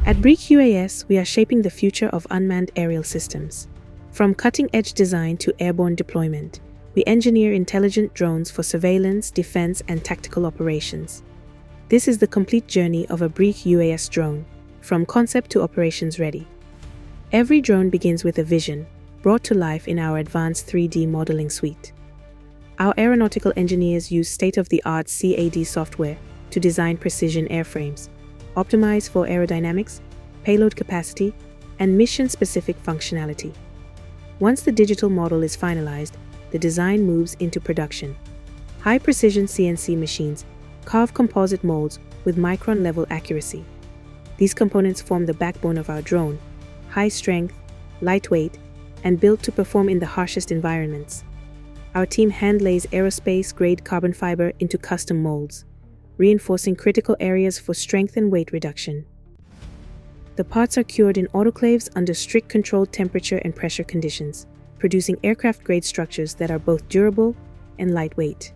At BriechUAS, we are shaping the future of unmanned aerial systems. From cutting-edge design to airborne deployment, we engineer intelligent drones for surveillance, defense, and tactical operations. This is the complete journey of a Briech UAS drone, from concept to operations ready. Every drone begins with a vision, brought to life in our advanced 3D modeling suite. Our aeronautical engineers use state-of-the-art CAD software to design precision airframes, optimized for aerodynamics, payload capacity, and mission-specific functionality. Once the digital model is finalized, the design moves into production. High-precision CNC machines carve composite molds with micron-level accuracy. These components form the backbone of our drone, high strength, lightweight, and built to perform in the harshest environments. Our team hand-lays aerospace-grade carbon fiber into custom molds, reinforcing critical areas for strength and weight reduction. The parts are cured in autoclaves under strict controlled temperature and pressure conditions, producing aircraft-grade structures that are both durable and lightweight.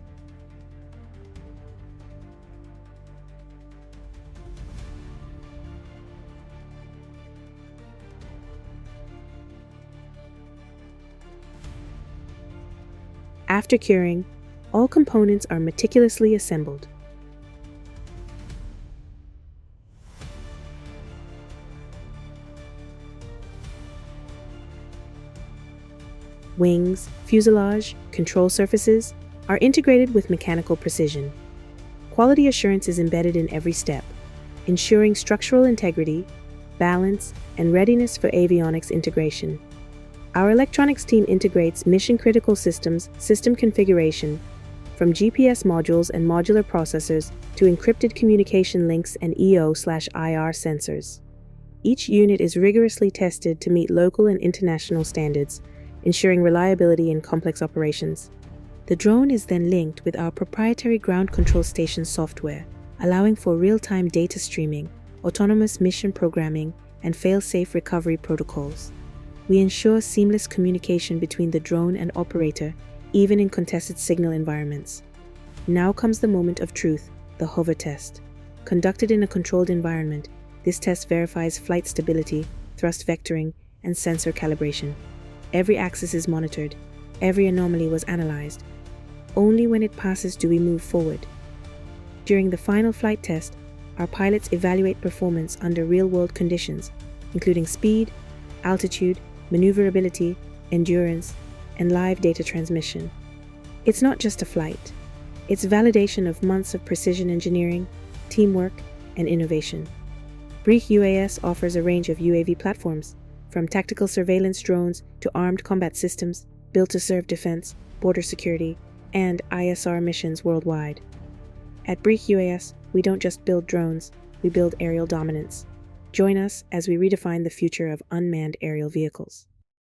After curing, all components are meticulously assembled. Wings, fuselage, control surfaces are integrated with mechanical precision. Quality assurance is embedded in every step, ensuring structural integrity, balance, and readiness for avionics integration. Our electronics team integrates mission-critical systems, system configuration, from GPS modules and modular processors to encrypted communication links and EO/IR sensors. Each unit is rigorously tested to meet local and international standards, ensuring reliability in complex operations. The drone is then linked with our proprietary ground control station software, allowing for real-time data streaming, autonomous mission programming, and fail-safe recovery protocols. We ensure seamless communication between the drone and operator, even in contested signal environments. Now comes the moment of truth, the hover test. Conducted in a controlled environment, this test verifies flight stability, thrust vectoring, and sensor calibration. Every axis is monitored, every anomaly was analyzed. Only when it passes do we move forward. During the final flight test, our pilots evaluate performance under real-world conditions, including speed, altitude, maneuverability, endurance, and live data transmission. It's not just a flight. It's validation of months of precision engineering, teamwork, and innovation. Briech UAS offers a range of UAV platforms, from tactical surveillance drones to armed combat systems built to serve defense, border security, and ISR missions worldwide. At Briech UAS, we don't just build drones, we build aerial dominance. Join us as we redefine the future of unmanned aerial vehicles.